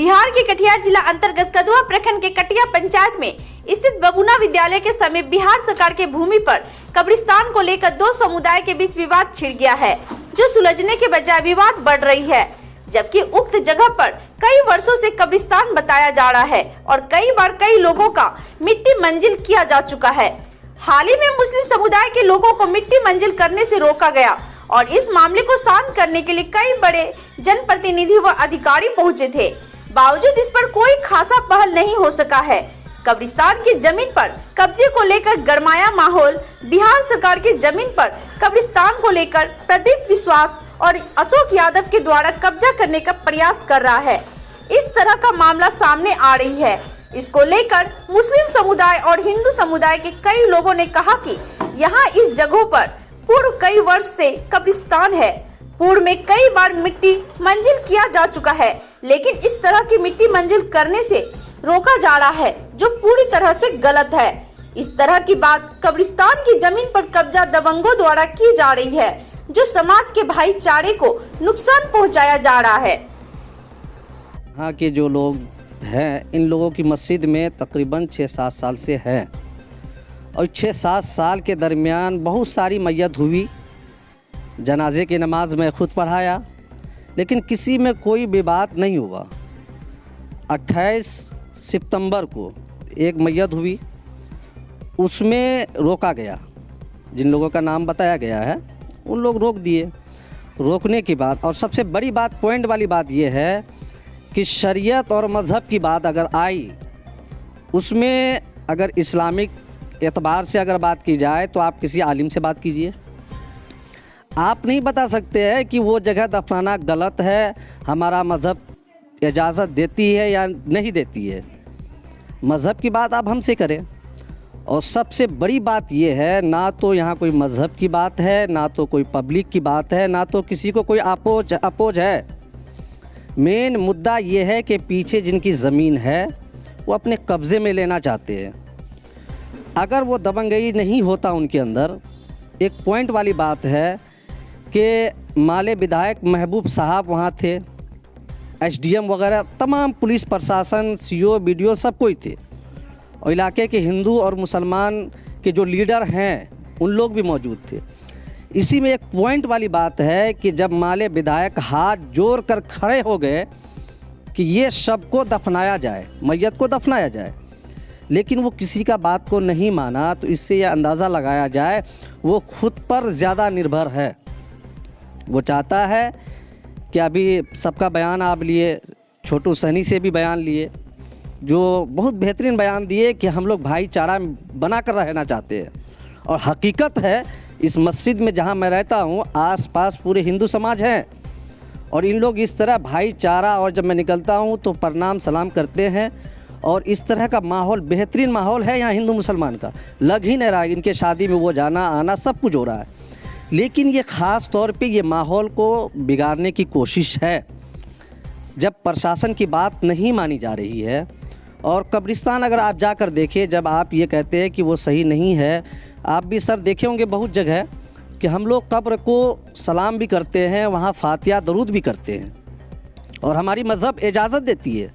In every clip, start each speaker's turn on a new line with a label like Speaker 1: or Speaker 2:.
Speaker 1: बिहार के कटिहार जिला अंतर्गत कदुआ प्रखंड के कटिया पंचायत में स्थित बबुना विद्यालय के समीप बिहार सरकार के भूमि पर कब्रिस्तान को लेकर दो समुदाय के बीच विवाद छिड़ गया है, जो सुलझने के बजाय विवाद बढ़ रही है। जबकि उक्त जगह पर कई वर्षों से कब्रिस्तान बताया जा रहा है और कई बार कई लोगों का मिट्टी मंजिल किया जा चुका है। हाल ही में मुस्लिम समुदाय के लोगों को मिट्टी मंजिल करने से रोका गया और इस मामले को शांत करने के लिए कई बड़े जनप्रतिनिधि व अधिकारी पहुंचे थे। बावजूद इस पर कोई खासा पहल नहीं हो सका है। कब्रिस्तान की जमीन पर कब्जे को लेकर गरमाया माहौल। बिहार सरकार की जमीन पर कब्रिस्तान को लेकर प्रदीप विश्वास और अशोक यादव के द्वारा कब्जा करने का प्रयास कर रहा है। इस तरह का मामला सामने आ रही है। इसको लेकर मुस्लिम समुदाय और हिंदू समुदाय के कई लोगों ने कहा कि यहाँ इस जगहों पर पूर्व कई वर्ष से कब्रिस्तान है। पूर्व में कई बार मिट्टी मंजिल किया जा चुका है, लेकिन इस तरह की मिट्टी मंजिल करने से रोका जा रहा है, जो पूरी तरह से गलत है। इस तरह की बात कब्रिस्तान की जमीन पर कब्जा दबंगों द्वारा की जा रही है, जो समाज के भाईचारे को नुकसान पहुंचाया जा रहा है।
Speaker 2: यहाँ के जो लोग हैं, इन लोगों की मस्जिद में तकरीबन 6-7 साल से है और 6-7 साल के दरमियान बहुत सारी मैयत हुई। जनाजे की नमाज मैं खुद पढ़ाया, लेकिन किसी में कोई विवाद नहीं हुआ। 28 सितंबर को एक मैयत हुई, उसमें रोका गया। जिन लोगों का नाम बताया गया है उन लोग रोक दिए। रोकने की बात, और सबसे बड़ी बात, पॉइंट वाली बात यह है कि शरीयत और मज़हब की बात अगर आई, उसमें अगर इस्लामिक एतबार से अगर बात की जाए तो आप किसी आलिम से बात कीजिए। आप नहीं बता सकते हैं कि वो जगह दफनाना गलत है, हमारा मज़हब इजाज़त देती है या नहीं देती है। मज़हब की बात आप हमसे करें। और सबसे बड़ी बात ये है, ना तो यहाँ कोई मज़हब की बात है, ना तो कोई पब्लिक की बात है, ना तो किसी को कोई अपोज है। मेन मुद्दा ये है कि पीछे जिनकी ज़मीन है वो अपने कब्ज़े में लेना चाहते हैं। अगर वो दबंगई नहीं होता उनके अंदर, एक पॉइंट वाली बात है कि माले विधायक महबूब साहब वहाँ थे, एसडीएम वगैरह तमाम पुलिस प्रशासन, सीओ, बीडीओ सब कोई थे, और इलाके के हिंदू और मुसलमान के जो लीडर हैं उन लोग भी मौजूद थे। इसी में एक पॉइंट वाली बात है कि जब माले विधायक हाथ जोड़ कर खड़े हो गए कि ये शव को दफनाया जाए, मैयत को दफनाया जाए, लेकिन वो किसी का बात को नहीं माना, तो इससे यह अंदाज़ा लगाया जाए वो खुद पर ज़्यादा निर्भर है। वो चाहता है कि अभी सबका बयान आप लिए, छोटू सहनी से भी बयान लिए, जो बहुत बेहतरीन बयान दिए कि हम लोग भाईचारा बना कर रहना चाहते हैं। और हकीकत है, इस मस्जिद में जहां मैं रहता हूं, आसपास पूरे हिंदू समाज हैं और इन लोग इस तरह भाईचारा, और जब मैं निकलता हूं तो प्रणाम सलाम करते हैं। और इस तरह का माहौल, बेहतरीन माहौल है यहाँ हिंदू मुसलमान का, लग ही नहीं रहा है। इनके शादी में वो जाना आना सब कुछ हो रहा है, लेकिन ये ख़ास तौर पे ये माहौल को बिगाड़ने की कोशिश है। जब प्रशासन की बात नहीं मानी जा रही है, और कब्रिस्तान अगर आप जाकर देखें, जब आप ये कहते हैं कि वो सही नहीं है, आप भी सर देखे होंगे बहुत जगह कि हम लोग कब्र को सलाम भी करते हैं, वहाँ फातिहा दरूद भी करते हैं, और हमारी मज़हब इजाज़त देती है।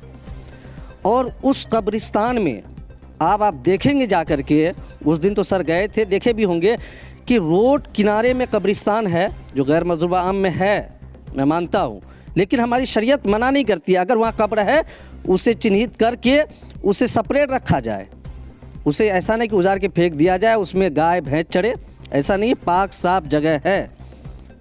Speaker 2: और उस कब्रिस्तान में आप देखेंगे जा कर के, उस दिन तो सर गए थे, देखे भी होंगे कि रोड किनारे में कब्रिस्तान है, जो गैर मज़रूबा आम में है, मैं मानता हूँ, लेकिन हमारी शरीयत मना नहीं करती। अगर वहाँ कब्र है, उसे चिन्हित करके उसे सेपरेट रखा जाए। उसे ऐसा नहीं कि उजाड़ के फेंक दिया जाए, उसमें गाय भैंस चढ़े, ऐसा नहीं। पाक साफ जगह है,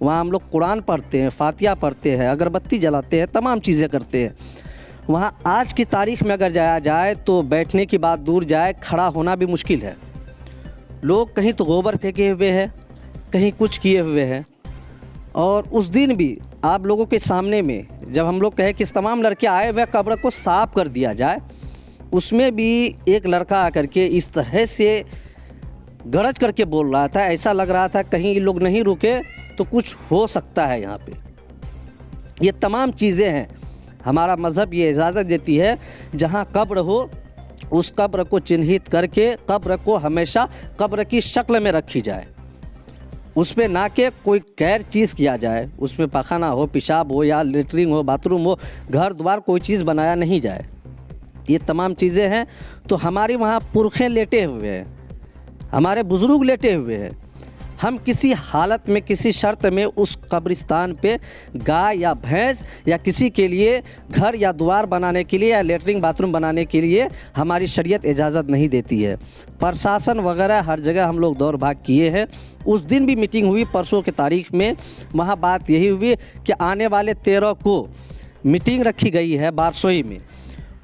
Speaker 2: वहाँ हम लोग कुरान पढ़ते हैं, फातिहा पढ़ते हैं, अगरबत्ती जलाते हैं, तमाम चीज़ें करते हैं। वहाँ आज की तारीख़ में अगर जाया जाए तो बैठने की बात दूर जाए, खड़ा होना भी मुश्किल है। लोग कहीं तो गोबर फेंके हुए हैं, कहीं कुछ किए हुए हैं। और उस दिन भी आप लोगों के सामने में जब हम लोग कहे कि तमाम लड़के आए हुए कब्र को साफ कर दिया जाए, उसमें भी एक लड़का आकर के इस तरह से गरज करके बोल रहा था, ऐसा लग रहा था कहीं ये लोग नहीं रुके तो कुछ हो सकता है यहाँ पे। ये तमाम चीज़ें हैं, हमारा मज़हब ये इजाज़त देती है, जहाँ कब्र हो उस कब्र को चिन्हित करके कब्र को हमेशा कब्र की शक्ल में रखी जाए। उसमें ना कि कोई गैर चीज़ किया जाए, उसमें पखाना हो, पेशाब हो या लेटरिन हो, बाथरूम हो, घर द्वार कोई चीज़ बनाया नहीं जाए। ये तमाम चीज़ें हैं। तो हमारी वहाँ पुरखे लेटे हुए हैं, हमारे बुज़ुर्ग लेटे हुए हैं। हम किसी हालत में, किसी शर्त में उस कब्रिस्तान पे गाय या भैंस या किसी के लिए घर या द्वार बनाने के लिए या लेटरिन बाथरूम बनाने के लिए हमारी शरीयत इजाज़त नहीं देती है। प्रशासन वगैरह हर जगह हम लोग दौड़ भाग किए हैं। उस दिन भी मीटिंग हुई परसों की तारीख में, वहाँ बात यही हुई कि आने वाले 13 को मीटिंग रखी गई है बारसोई में।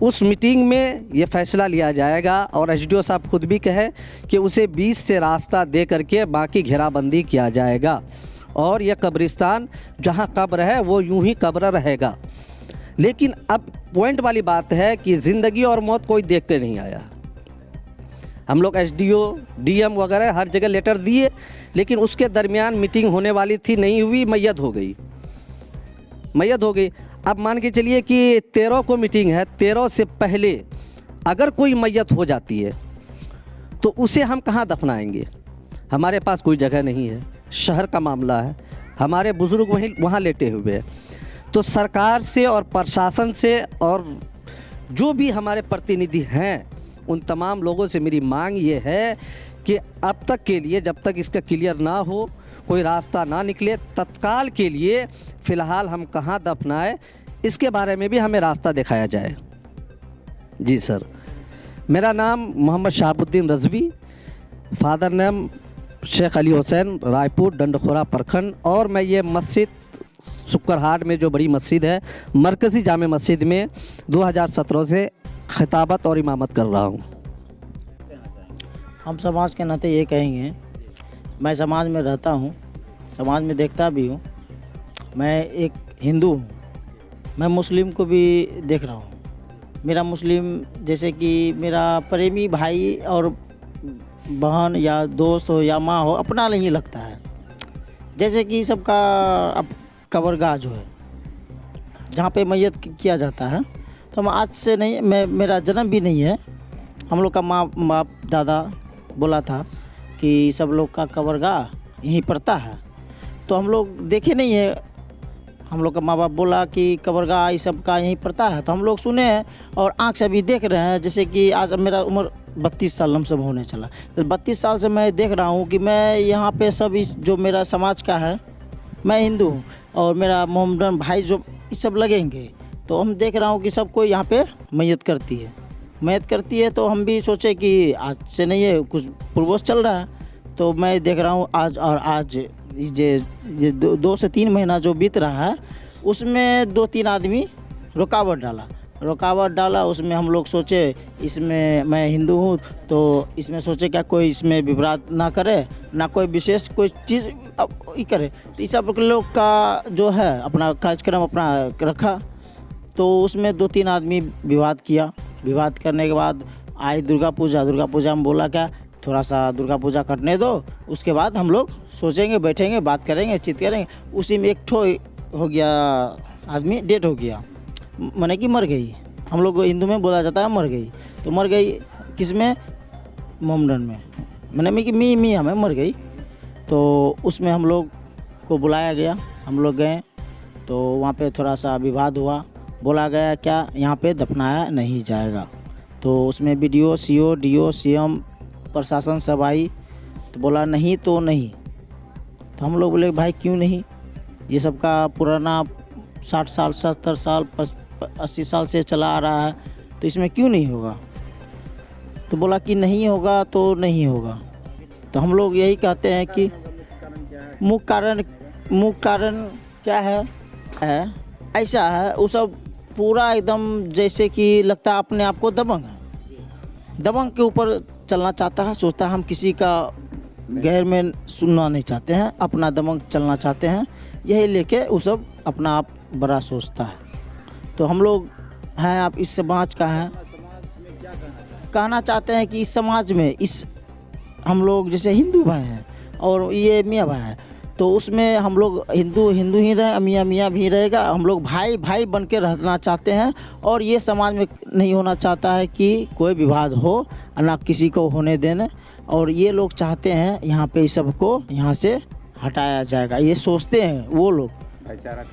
Speaker 2: उस मीटिंग में ये फैसला लिया जाएगा और एसडीओ साहब खुद भी कहे कि उसे 20 से रास्ता दे करके बाकी घेराबंदी किया जाएगा और यह कब्रिस्तान जहां कब्र है वो यूं ही कब्र रहेगा। लेकिन अब पॉइंट वाली बात है कि ज़िंदगी और मौत कोई देख के नहीं आया। हम लोग एसडीओ, डीएम वगैरह हर जगह लेटर दिए, लेकिन उसके दरमियान मीटिंग होने वाली थी, नहीं हुई, मैयत हो गई। अब मान के चलिए कि 13 को मीटिंग है, 13 से पहले अगर कोई मैयत हो जाती है तो उसे हम कहाँ दफनाएंगे? हमारे पास कोई जगह नहीं है, शहर का मामला है, हमारे बुज़ुर्ग वहाँ लेटे हुए हैं। तो सरकार से और प्रशासन से और जो भी हमारे प्रतिनिधि हैं उन तमाम लोगों से मेरी मांग ये है कि अब तक के लिए, जब तक इसका क्लियर ना हो, कोई रास्ता ना निकले, तत्काल के लिए फ़िलहाल हम कहाँ दफनाएं इसके बारे में भी हमें रास्ता दिखाया जाए। जी सर, मेरा नाम मोहम्मद शहाबुद्दीन रज़वी, फादर नेम शेख अली हुसैन, रायपुर डंडखोरा प्रखंड, और मैं ये मस्जिद शुक्रहाट में जो बड़ी मस्जिद है, मरकज़ी जामे मस्जिद में 2017 से खिताबत और इमामत कर रहा हूँ।
Speaker 3: हम समाज के नाते ये कहेंगे, मैं समाज में रहता हूँ, समाज में देखता भी हूँ। मैं एक हिंदू हूँ, मैं मुस्लिम को भी देख रहा हूँ। मेरा मुस्लिम जैसे कि मेरा प्रेमी भाई और बहन या दोस्त हो या माँ हो, अपना नहीं लगता है। जैसे कि सबका अब कब्रगाह जो है जहाँ पे मैयत किया जाता है, तो हम आज से नहीं, मेरा जन्म भी नहीं है, हम लोग का माँ बाप दादा बोला था कि सब लोग का कब्रगाह यहीं पड़ता है, तो हम लोग देखे नहीं है। हम लोग का माँ बाप बोला कि कब्रगाह ये सब का यहीं पड़ता है, तो हम लोग सुने हैं और आँख से भी देख रहे हैं। जैसे कि आज मेरा उम्र 32 साल लमसम होने चला, तो 32 साल से मैं देख रहा हूँ कि मैं यहाँ पे सब इस जो मेरा समाज का है, मैं हिंदू हूँ और मेरा मोहम्मदन भाई जो ये सब लगेंगे, तो हम देख रहा हूँ कि सबको यहाँ पे मैयत करती है। तो हम भी सोचे कि आज से नहीं है, कुछ पूर्वज चल रहा है। तो मैं देख रहा हूँ आज ये 2 से 3 महीना जो बीत रहा है, उसमें 2-3 आदमी रुकावट डाला। उसमें हम लोग सोचे, इसमें मैं हिंदू हूँ तो इसमें सोचे क्या कोई इसमें विभ्राट ना करे, ना कोई विशेष कोई चीज़ ये करे। तो इस सब लोग का जो है अपना कार्यक्रम अपना रखा, तो उसमें 2-3 आदमी विवाद किया। विवाद करने के बाद आई दुर्गा पूजा में बोला क्या थोड़ा सा दुर्गा पूजा करने दो, उसके बाद हम लोग सोचेंगे, बैठेंगे, बात करेंगे, चित करेंगे। उसी में एक ठो हो गया आदमी डेड हो गया, माने कि मर गई। हम लोग हिंदू में बोला जाता है मर गई, तो मर गई किस में? मोमडन में, मैंने कि मी हमें मर गई। तो उसमें हम लोग को बुलाया गया, हम लोग गए, तो वहाँ पे थोड़ा सा विवाद हुआ। बोला गया क्या यहाँ पे दफनाया नहीं जाएगा। तो उसमें BDO, CO, DO, CM प्रशासन सब आई, तो बोला नहीं तो नहीं। तो हम लोग बोले भाई क्यों नहीं, ये सब का पुराना 60 साल 70 साल 80 साल से चला आ रहा है, तो इसमें क्यों नहीं होगा। तो बोला कि नहीं होगा तो नहीं होगा। तो हम लोग यही कहते हैं कि मुख्य कारण क्या है ऐसा है, वो सब पूरा एकदम जैसे कि लगता है अपने आप को दबंग है, दबंग के ऊपर चलना चाहता है, सोचता है हम किसी का गैर में सुनना नहीं चाहते हैं, अपना दबंग चलना चाहते हैं, यही लेके वो सब अपना आप बड़ा सोचता है। तो हम लोग हैं, आप इस समाज का हैं, कहना चाहते हैं कि इस समाज में हम लोग जैसे हिंदू भाई हैं और ये मियाँ भाई हैं, तो उसमें हम लोग हिंदू ही रहे, मियाँ भी रहेगा। हम लोग भाई बन के रहना चाहते हैं और ये समाज में नहीं होना चाहता है कि कोई विवाद हो, ना किसी को होने देने। और ये लोग चाहते हैं यहाँ पे इस सबको यहाँ से हटाया जाएगा, ये सोचते हैं वो लोग।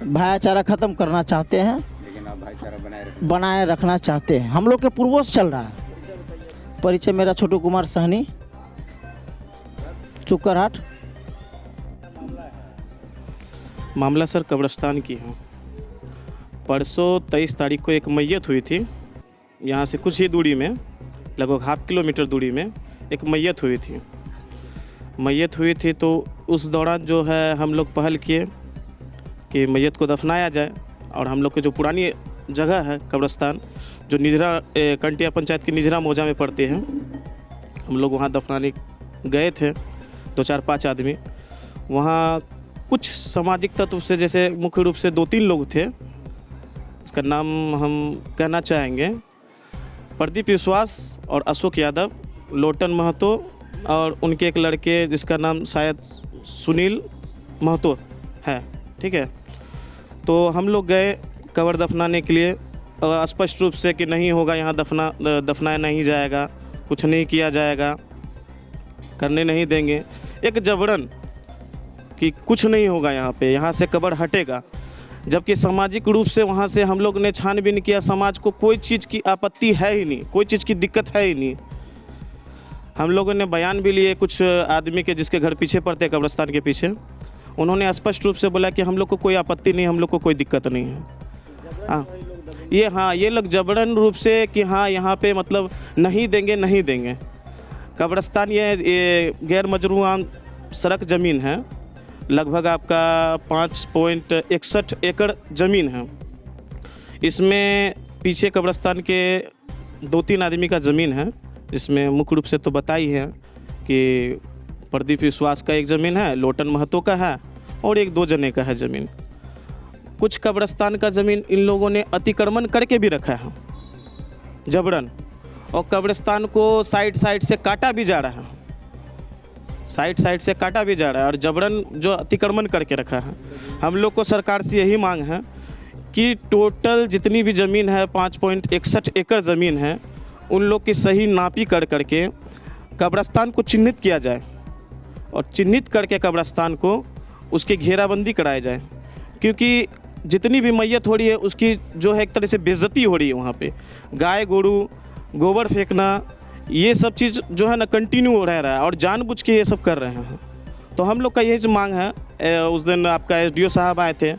Speaker 3: भाईचारा खत्म करना चाहते हैं,
Speaker 4: लेकिन आप भाईचारा
Speaker 3: बनाए रखना चाहते हैं। हम लोग के पूर्वज से चल रहा है। परिचय मेरा छोटू कुमार सहनी, चुकरहाट।
Speaker 5: मामला सर कब्रिस्तान की है। परसों 23 तारीख को एक मैयत हुई थी, यहाँ से कुछ ही दूरी में, लगभग ½ किलोमीटर दूरी में एक मैयत हुई थी। तो उस दौरान जो है हम लोग पहल किए कि मैयत को दफनाया जाए, और हम लोग की जो पुरानी जगह है कब्रिस्तान, जो निजरा कंटिया पंचायत की निजरा मौजा में पड़ते हैं, हम लोग वहाँ दफनाने गए थे 2-4-5 आदमी। वहाँ कुछ सामाजिक तत्व से, जैसे मुख्य रूप से 2-3 लोग थे, इसका नाम हम कहना चाहेंगे, प्रदीप विश्वास और अशोक यादव, लोटन महतो और उनके एक लड़के जिसका नाम शायद सुनील महतो है, ठीक है। तो हम लोग गए कब्र दफनाने के लिए, स्पष्ट रूप से कि नहीं होगा यहाँ दफनाया नहीं जाएगा, कुछ नहीं किया जाएगा, करने नहीं देंगे, एक जबरन कि कुछ नहीं होगा यहाँ से कब्र हटेगा। जबकि सामाजिक रूप से वहाँ से हम लोग ने छानबीन किया, समाज को कोई चीज़ की आपत्ति है ही नहीं, कोई चीज़ की दिक्कत है ही नहीं। हम लोगों ने बयान भी लिए कुछ आदमी के जिसके घर पीछे पड़ते हैं कब्रिस्तान के पीछे, उन्होंने स्पष्ट रूप से बोला कि हम लोग को कोई आपत्ति नहीं, हम लोग को कोई दिक्कत नहीं है। ये लोग जबरन रूप से कि हाँ यहाँ पे मतलब नहीं देंगे। कब्रिस्तान ये गैर मजरूआन सड़क ज़मीन है, लगभग आपका 5.61 एकड़ ज़मीन है। इसमें पीछे कब्रिस्तान के 2-3 आदमी का ज़मीन है, जिसमें मुख्य रूप से तो बताई है कि प्रदीप विश्वास का एक ज़मीन है, लोटन महतो का है, और 1-2 जने का है ज़मीन। कुछ कब्रिस्तान का ज़मीन इन लोगों ने अतिक्रमण करके भी रखा है जबरन, और कब्रिस्तान को साइड से काटा भी जा रहा है, और जबरन जो अतिक्रमण करके रखा है। हम लोग को सरकार से यही मांग है कि टोटल जितनी भी ज़मीन है, 5.61 एकड़ ज़मीन है, उन लोग की सही नापी करके कब्रिस्तान को चिन्हित किया जाए, और चिन्हित करके कब्रिस्तान को उसकी घेराबंदी कराई जाए। क्योंकि जितनी भी मैयत हो रही है उसकी जो है एक तरह से बेइज्जती हो रही है। वहाँ पे गाय गोरू गोबर फेंकना, ये सब चीज़ जो है ना कंटिन्यू रह रहा है, और जानबूझ के ये सब कर रहे हैं। तो हम लोग का यही मांग है। उस दिन आपका SDO साहब आए थे,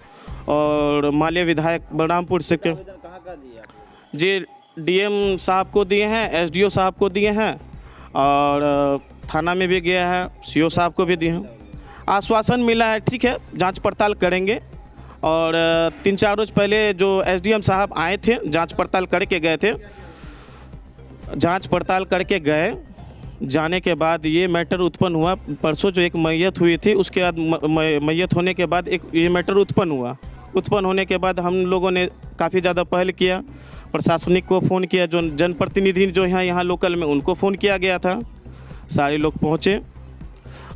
Speaker 5: और माननीय विधायक बलरामपुर से के जी DM साहब को दिए हैं, SDO साहब को दिए हैं, और थाना में भी गया है, CO साहब को भी दिए हैं। आश्वासन मिला है, ठीक है, जांच पड़ताल करेंगे। और 3-4 रोज़ पहले जो SDM साहब आए थे, जांच पड़ताल करके गए। जाने के बाद ये मैटर उत्पन्न हुआ। परसों जो एक मैयत हुई थी, उसके बाद मैयत होने के बाद एक ये मैटर उत्पन्न होने के बाद हम लोगों ने काफ़ी ज़्यादा पहल किया, प्रशासनिक को फ़ोन किया, जो जनप्रतिनिधि जो हैं यहाँ लोकल में, उनको फ़ोन किया गया था, सारे लोग पहुँचे।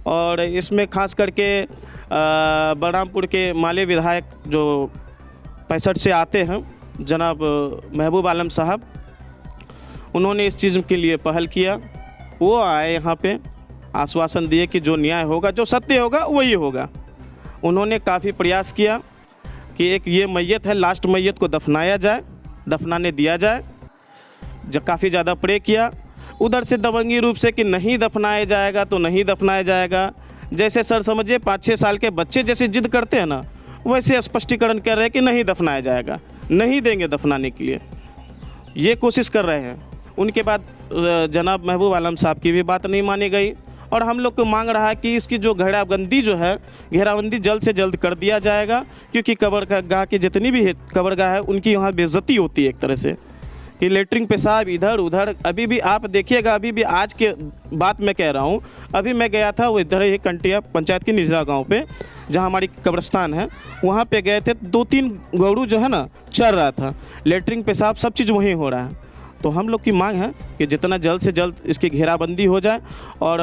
Speaker 5: और इसमें खास करके बलरामपुर के माले विधायक जो 65 से आते हैं, जनाब महबूब आलम साहब, उन्होंने इस चीज़ के लिए पहल किया। वो आए यहाँ पे, आश्वासन दिए कि जो न्याय होगा, जो सत्य होगा वही होगा। उन्होंने काफ़ी प्रयास किया कि एक ये मैयत है, लास्ट मैयत को दफनाने दिया जाए। काफ़ी ज़्यादा प्रे किया। उधर से दबंगी रूप से कि नहीं दफनाया जाएगा तो नहीं दफनाया जाएगा। जैसे सर समझिए 5-6 साल के बच्चे जैसे जिद करते हैं ना, वैसे स्पष्टीकरण कर रहे हैं कि नहीं दफनाया जाएगा, नहीं देंगे दफनाने के लिए, ये कोशिश कर रहे हैं। उनके बाद जनाब महबूब आलम साहब की भी बात नहीं मानी गई, और हम लोग को मांग रहा है कि इसकी जो घेराबंदी जो है, घेराबंदी जल्द से जल्द कर दिया जाएगा। क्योंकि कब्रगाह की जितनी भी कब्रगाह है, उनकी वहाँ बेइज्जती होती है एक तरह से, कि लेटरिन पेशाब इधर उधर। अभी भी आप देखिएगा, अभी भी आज के बात मैं कह रहा हूँ, अभी मैं गया था वो इधर ही कंटिया पंचायत की निजरा गांव पे, जहाँ हमारी कब्रिस्तान है, वहाँ पे गए थे। 2-3 गौरू जो है ना चल रहा था, लेटरिन पेशाब सब चीज़ वहीं हो रहा है। तो हम लोग की मांग है कि जितना जल्द से जल्द इसकी घेराबंदी हो जाए। और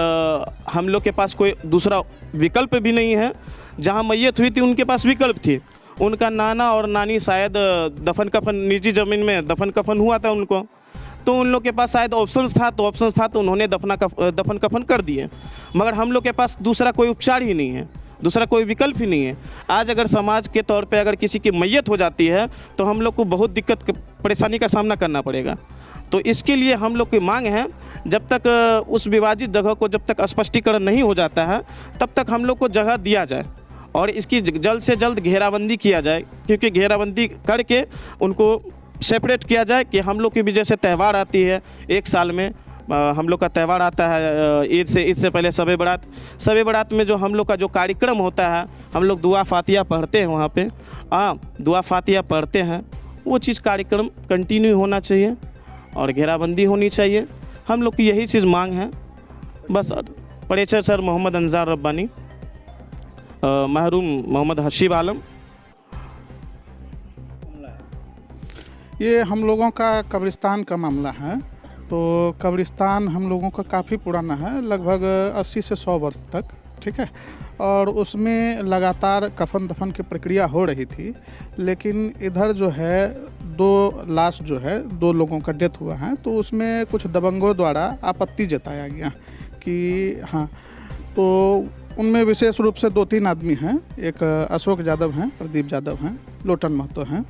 Speaker 5: हम लोग के पास कोई दूसरा विकल्प भी नहीं है। जहाँ मैयत हुई थी उनके पास विकल्प थी, उनका नाना और नानी शायद दफन कफन, निजी ज़मीन में दफन कफन हुआ था उनको, तो उन लोग के पास शायद ऑप्शंस था, तो उन्होंने दफन कफन कर दिए। मगर हम लोग के पास दूसरा कोई उपचार ही नहीं है, दूसरा कोई विकल्प ही नहीं है। आज अगर समाज के तौर पे अगर किसी की मैयत हो जाती है तो हम लोग को बहुत दिक्कत परेशानी का सामना करना पड़ेगा। तो इसके लिए हम लोग की मांग है, जब तक उस विवादित जगह को जब तक स्पष्टीकरण नहीं हो जाता है तब तक हम लोग को जगह दिया जाए और इसकी जल्द से जल्द घेराबंदी किया जाए, क्योंकि घेराबंदी करके उनको सेपरेट किया जाए कि हम लोग की भी जैसे त्यौहार आती है एक साल में, हम लोग का त्यौहार आता है ईद से पहले शब बारात में जो हम लोग का जो कार्यक्रम होता है, हम लोग दुआ फातिया पढ़ते हैं वहाँ पे, दुआ फातिया पढ़ते हैं, वो चीज़ कार्यक्रम कंटिन्यू होना चाहिए और घेराबंदी होनी चाहिए। हम लोग की यही चीज़ मांग है बस। परिचय सर मोहम्मद अंजार रब्बानी, महरूम मोहम्मद हशीब आलम।
Speaker 4: ये हम लोगों का कब्रिस्तान का मामला है। तो कब्रिस्तान हम लोगों का काफ़ी पुराना है, लगभग 80 से 100 वर्ष तक, ठीक है। और उसमें लगातार कफन दफन की प्रक्रिया हो रही थी, लेकिन इधर जो है 2 लाश जो है 2 लोगों का डेथ हुआ है, तो उसमें कुछ दबंगों द्वारा आपत्ति जताया गया कि हाँ, तो उनमें विशेष रूप से 2-3 आदमी हैं, एक अशोक यादव हैं, प्रदीप यादव हैं, लोटन महतो हैं।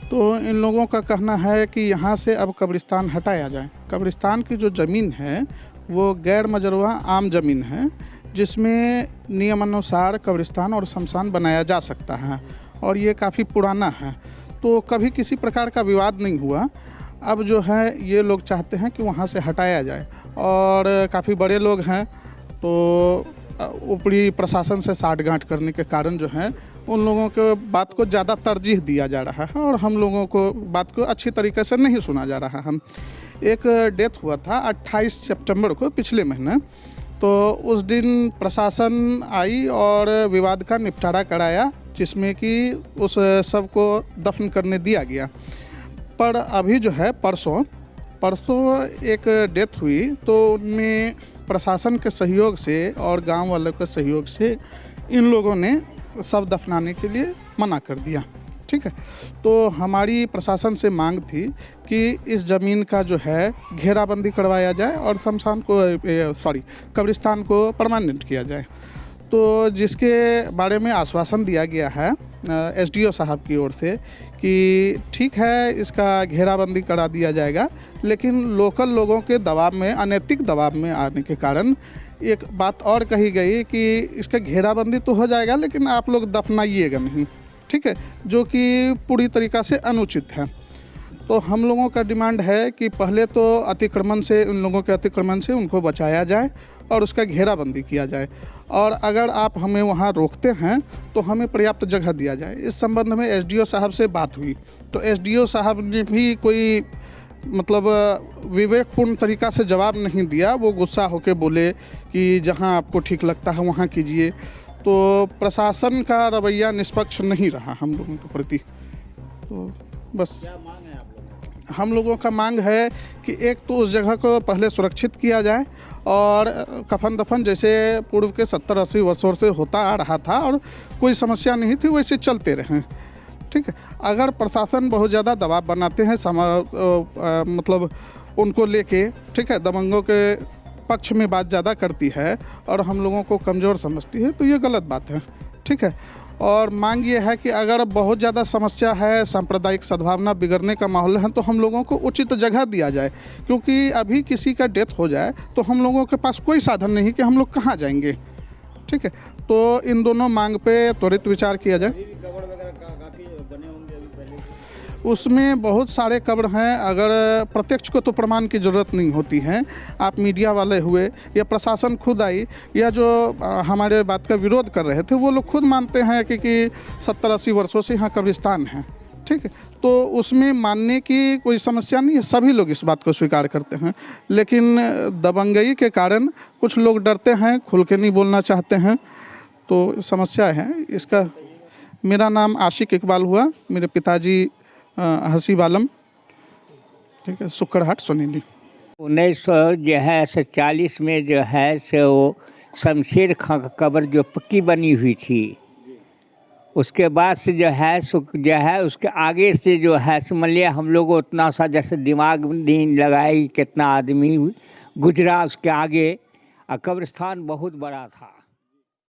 Speaker 4: तो इन लोगों का कहना है कि यहाँ से अब कब्रिस्तान हटाया जाए। कब्रिस्तान की जो ज़मीन है वो गैर मजरूआ आम ज़मीन है, जिसमें नियमानुसार कब्रिस्तान और शमशान बनाया जा सकता है और ये काफ़ी पुराना है, तो कभी किसी प्रकार का विवाद नहीं हुआ। अब जो है ये लोग चाहते हैं कि वहाँ से हटाया जाए और काफ़ी बड़े लोग हैं, तो ऊपरी प्रशासन से साठगांठ करने के कारण जो है उन लोगों के बात को ज़्यादा तरजीह दिया जा रहा है और हम लोगों को बात को अच्छी तरीके से नहीं सुना जा रहा है। एक डेथ हुआ था 28 सितंबर को पिछले महीने, तो उस दिन प्रशासन आई और विवाद का निपटारा कराया, जिसमें कि उस शव को दफन करने दिया गया। पर अभी जो है परसों एक डेथ हुई, तो उनमें प्रशासन के सहयोग से और गांव वालों के सहयोग से इन लोगों ने शव दफनाने के लिए मना कर दिया, ठीक है। तो हमारी प्रशासन से मांग थी कि इस ज़मीन का जो है घेराबंदी करवाया जाए और कब्रिस्तान को परमानेंट किया जाए। तो जिसके बारे में आश्वासन दिया गया है एसडीओ साहब की ओर से कि ठीक है, इसका घेराबंदी करा दिया जाएगा, लेकिन लोकल लोगों के दबाव में, अनैतिक दबाव में आने के कारण एक बात और कही गई कि इसका घेराबंदी तो हो जाएगा लेकिन आप लोग दफनाइएगा नहीं, ठीक है, जो कि पूरी तरीक़ा से अनुचित है। तो हम लोगों का डिमांड है कि पहले तो अतिक्रमण से, उन लोगों के अतिक्रमण से उनको बचाया जाए और उसका घेराबंदी किया जाए, और अगर आप हमें वहाँ रोकते हैं तो हमें पर्याप्त जगह दिया जाए। इस संबंध में एसडीओ साहब से बात हुई, तो एसडीओ साहब ने भी कोई मतलब विवेकपूर्ण तरीक़ा से जवाब नहीं दिया। वो गुस्सा होकर बोले कि जहाँ आपको ठीक लगता है वहाँ कीजिए। तो प्रशासन का रवैया निष्पक्ष नहीं रहा हम लोगों के प्रति। तो बस क्या मांग है आप लोगों की? हम लोगों का मांग है कि एक तो उस जगह को पहले सुरक्षित किया जाए और कफन दफन जैसे पूर्व के 70-80 वर्षों से होता आ रहा था और कोई समस्या नहीं थी, वैसे चलते रहें, ठीक है। अगर प्रशासन बहुत ज़्यादा दबाव बनाते हैं मतलब उनको लेके, ठीक है, दबंगों के पक्ष में बात ज़्यादा करती है और हम लोगों को कमज़ोर समझती है, तो ये गलत बात है, ठीक है। और मांग ये है कि अगर बहुत ज़्यादा समस्या है, सांप्रदायिक सद्भावना बिगड़ने का माहौल है, तो हम लोगों को उचित जगह दिया जाए, क्योंकि अभी किसी का डेथ हो जाए तो हम लोगों के पास कोई साधन नहीं कि हम लोग कहाँ जाएंगे, ठीक है। तो इन दोनों मांग पे त्वरित विचार किया जाए। उसमें बहुत सारे कब्र हैं, अगर प्रत्यक्ष को तो प्रमाण की ज़रूरत नहीं होती है। आप मीडिया वाले हुए या प्रशासन खुद आई या जो हमारे बात का विरोध कर रहे थे, वो लोग खुद मानते हैं कि 70-80 वर्षों से यहाँ कब्रिस्तान है, ठीक है। तो उसमें मानने की कोई समस्या नहीं है, सभी लोग इस बात को स्वीकार करते हैं, लेकिन दबंगई के कारण कुछ लोग डरते हैं, खुल के नहीं बोलना चाहते हैं, तो समस्या है इसका। मेरा नाम आशिक इकबाल हुआ, मेरे पिताजी हसीब आलम, ठीक है, सुक्कड़हाट सोनीली।
Speaker 6: 1940 में जो है सो वो शमशेर खां का कब्र जो पक्की बनी हुई थी, उसके बाद से जो है उसके आगे से जो है समझ लिया हम लोग उतना सा जैसे दिमाग नहीं लगाई, कितना आदमी गुजरा उसके आगे, और कब्रिस्तान बहुत बड़ा था।